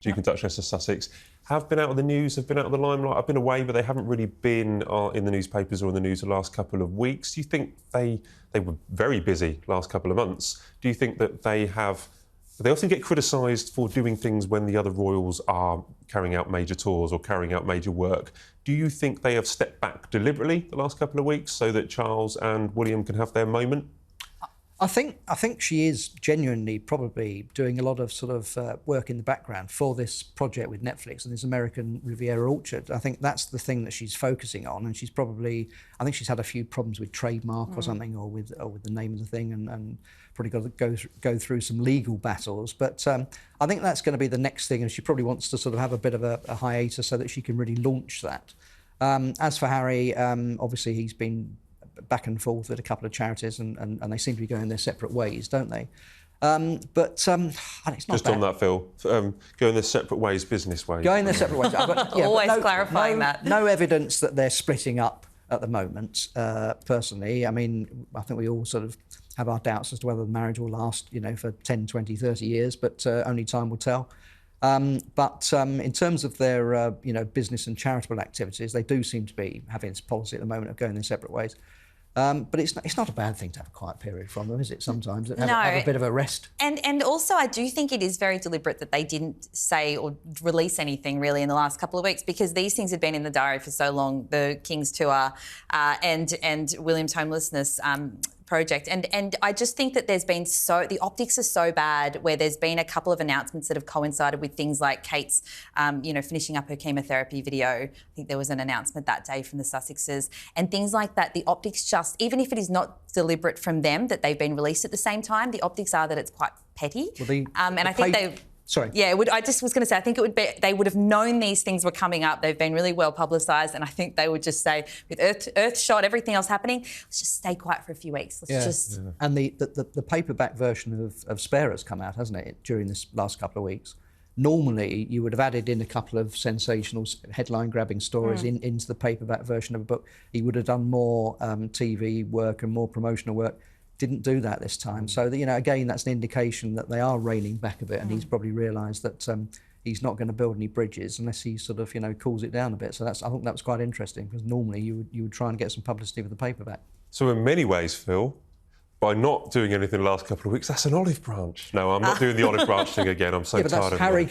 Duke and Duchess of Sussex, have been out of the news, have been out of the limelight. I've been away, but they haven't really been in the newspapers or in the news the last couple of weeks. Do you think they were very busy last couple of months? Do you think that they often get criticised for doing things when the other royals are carrying out major tours or carrying out major work? Do you think they have stepped back deliberately the last couple of weeks so that Charles and William can have their moment? I think she is genuinely probably doing a lot of sort of work in the background for this project with Netflix and this American Riviera Orchard. I think that's the thing that she's focusing on, and she's probably, I think she's had a few problems with trademark or something, or with the name of the thing, and probably got to go through some legal battles. But I think that's going to be the next thing, and she probably wants to sort of have a bit of a hiatus so that she can really launch that. As for Harry, obviously he's been back and forth with a couple of charities, and they seem to be going their separate ways, don't they? But it's not just bad. On that, Phil, going their separate ways, business ways. Going their separate ways. Always clarifying that. No evidence that they're splitting up at the moment, personally. I mean, I think we all sort of have our doubts as to whether the marriage will last, for 10, 20, 30 years, but only time will tell. But in terms of their, business and charitable activities, they do seem to be having this policy at the moment of going their separate ways. But it's not a bad thing to have a quiet period from them, is it, sometimes? Have a bit of a rest. And also I do think it is very deliberate that they didn't say or release anything really in the last couple of weeks, because these things had been in the diary for so long, the King's tour and William's homelessness project. And I just think that the optics are so bad, where there's been a couple of announcements that have coincided with things like Kate's, finishing up her chemotherapy video. I think there was an announcement that day from the Sussexes and things like that. The optics just, even if it is not deliberate from them that they've been released at the same time, the optics are that it's quite petty. Well, I think they... Sorry. Yeah, I just was going to say, I think they would have known these things were coming up. They've been really well publicised, and I think they would just say, with Earthshot, everything else happening, let's just stay quiet for a few weeks. And the paperback version of Spare has come out, hasn't it, during this last couple of weeks? Normally, you would have added in a couple of sensational headline-grabbing stories into the paperback version of a book. He would have done more TV work and more promotional work. Didn't do that this time. So, again, that's an indication that they are reining back a bit, and he's probably realised that he's not going to build any bridges unless he sort of, cools it down a bit. So I think that was quite interesting, because normally you would try and get some publicity with the paperback. So in many ways, Phil, by not doing anything the last couple of weeks, that's an olive branch. No, I'm not doing the olive branch thing again. I'm so tired of Harry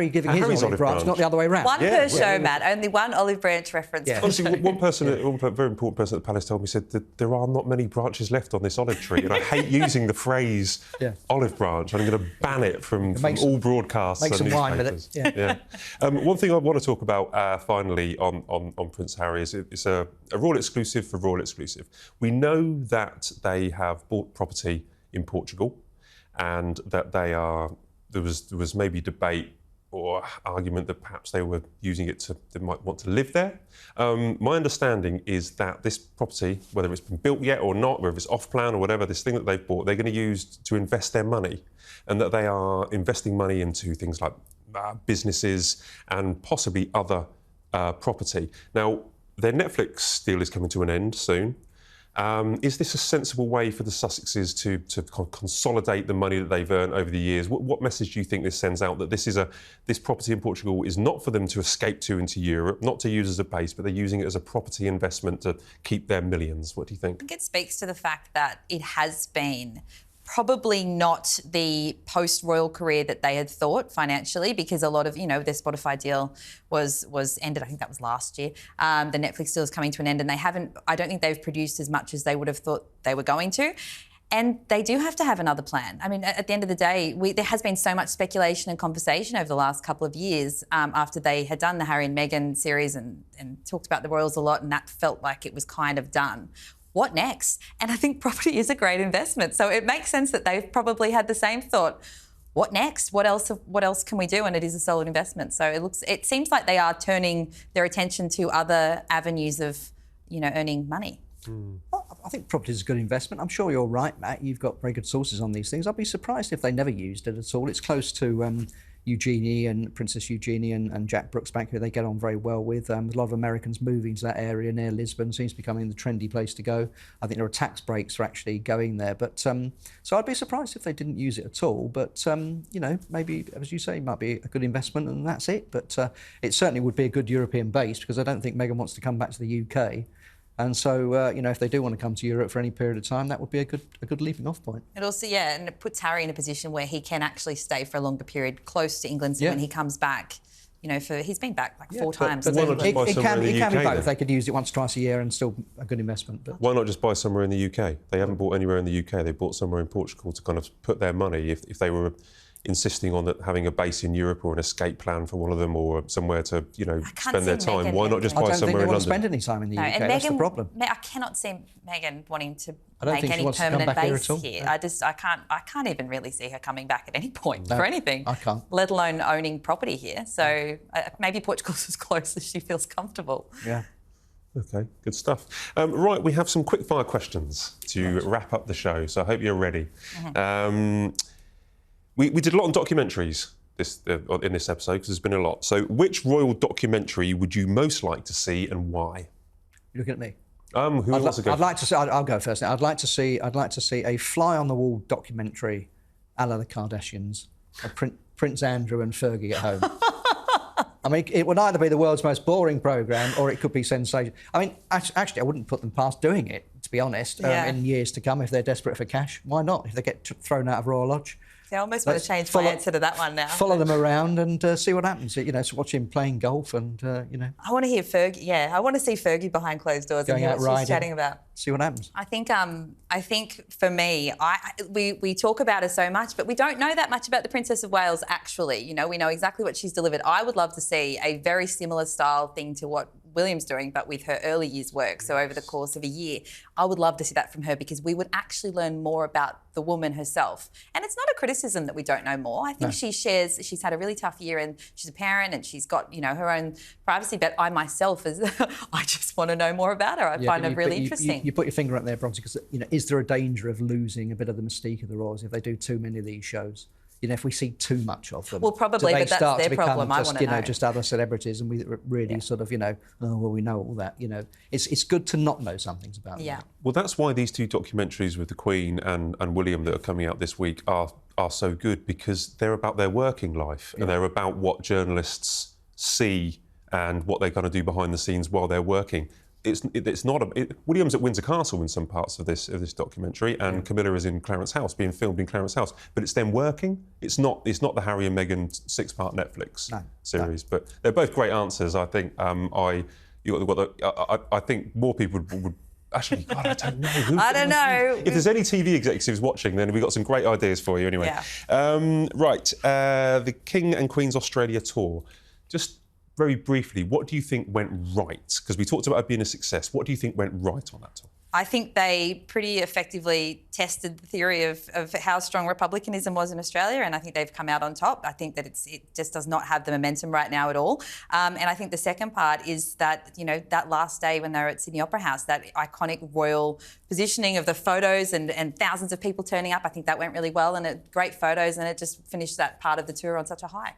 giving his olive branch, not the other way around. One per show, Matt. Only one olive branch reference. Yeah. Honestly, one very important person at the Palace told me, said that there are not many branches left on this olive tree, and I hate using the phrase olive branch. I'm going to ban it from all broadcasts. Make and some newspapers. wine with it. Yeah. One thing I want to talk about finally on Prince Harry is it's a royal exclusive for royal exclusive. We know that they have bought property in Portugal, and that there was maybe debate or argument that perhaps they were using it they might want to live there. My understanding is that this property, whether it's been built yet or not, whether it's off plan or whatever, this thing that they've bought, they're going to use to invest their money, and that they are investing money into things like businesses and possibly other property. Now, their Netflix deal is coming to an end soon. Is this a sensible way for the Sussexes to consolidate the money that they've earned over the years? What message do you think this sends out, that this property in Portugal is not for them to escape to into Europe, not to use as a base, but they're using it as a property investment to keep their millions? What do you think? I think it speaks to the fact that it has been probably not the post-royal career that they had thought financially, because a lot of, their Spotify deal was ended. I think that was last year. The Netflix deal is coming to an end, and I don't think they've produced as much as they would have thought they were going to. And they do have to have another plan. I mean, at the end of the day, there has been so much speculation and conversation over the last couple of years after they had done the Harry and Meghan series and talked about the royals a lot, and that felt like it was kind of done. What next? And I think property is a great investment. So it makes sense that they've probably had the same thought. What next? What else can we do? And it is a solid investment. So it seems like they are turning their attention to other avenues of, earning money. Well, I think property is a good investment. I'm sure you're right, Matt. You've got very good sources on these things. I'd be surprised if they never used it at all. It's close to, Eugenie and Princess Eugenie and Jack Brooksbank, who they get on very well with. There's a lot of Americans moving to that area near Lisbon. Seems to be becoming the trendy place to go. I think there are tax breaks for actually going there. But so I'd be surprised if they didn't use it at all. But maybe, as you say, it might be a good investment, and that's it. But it certainly would be a good European base, because I don't think Meghan wants to come back to the UK. And so, if they do want to come to Europe for any period of time, that would be a good leaping off point. It also, and it puts Harry in a position where he can actually stay for a longer period close to England. So when he comes back, he's been back like 4 times. But it can be both. If they could use it once, twice a year and still a good investment. But why not just buy somewhere in the UK? They haven't bought anywhere in the UK. They bought somewhere in Portugal to kind of put their money. If they were insisting on having a base in Europe or an escape plan for one of them, or somewhere to spend their time, why not just buy somewhere in London? I don't think they want to spend any time in the UK. And that's the problem. I cannot see Meghan wanting to make any permanent base here. I can't even really see her coming back at any point for anything. I can't. Let alone owning property here. So maybe Portugal's as close as she feels comfortable. Yeah. Okay, good stuff. Right, we have some quick fire questions to wrap up the show, so I hope you're ready. Mm-hmm. We did a lot on documentaries in this episode, because there's been a lot. So which royal documentary would you most like to see, and why? You're looking at me. Who wants to go? I'd like to see. I'll go first. I'd like to see a fly-on-the-wall documentary, a la the Kardashians, of Prince Andrew and Fergie at home. I mean, it would either be the world's most boring programme, or it could be sensational. I mean, actually, I wouldn't put them past doing it, to be honest, in years to come, if they're desperate for cash. Why not? If they get thrown out of Royal Lodge. I almost want to change my answer to that one now. Follow them around and see what happens. So watch him playing golf and, I want to hear Fergie. Yeah, I want to see Fergie behind closed doors and hear what she's chatting about. See what happens. I think for me, we talk about her so much, but we don't know that much about the Princess of Wales, actually. We know exactly what she's delivered. I would love to see a very similar style thing to what William's doing, but with her early years work. So over the course of a year, I would love to see that from her, because we would actually learn more about the woman herself. And it's not a criticism that we don't know more. I think she's had a really tough year, and she's a parent, and she's got, her own privacy. But I myself, I just want to know more about her. I find her really interesting. You put your finger up there, Bronzy, because, is there a danger of losing a bit of the mystique of the royals if they do too many of these shows? If we see too much of them, well, probably, but that's their problem. I want to know. Just other celebrities, and we really sort of, we know all that. It's good to not know some things about them. Yeah. Well, that's why these 2 documentaries with the Queen and William that are coming out this week are so good, because they're about their working life and they're about what journalists see and what they're going to do behind the scenes while they're working. It's not William's at Windsor Castle in some parts of this documentary, and Camilla is in Clarence House, being filmed in Clarence House. But it's them working. It's not the Harry and Meghan 6-part Netflix series. No. But they're both great answers. I think I think more people would actually. God, I don't know. I don't know. If there's any TV executives watching, then we've got some great ideas for you. Anyway, the King and Queen's Australia tour. Just very briefly, what do you think went right? Because we talked about it being a success. What do you think went right on that tour? I think they pretty effectively tested the theory of how strong republicanism was in Australia, and I think they've come out on top. I think that it just does not have the momentum right now at all. And I think the second part is that, that last day when they were at Sydney Opera House, that iconic royal positioning of the photos and thousands of people turning up, I think that went really well, and great photos, and it just finished that part of the tour on such a high.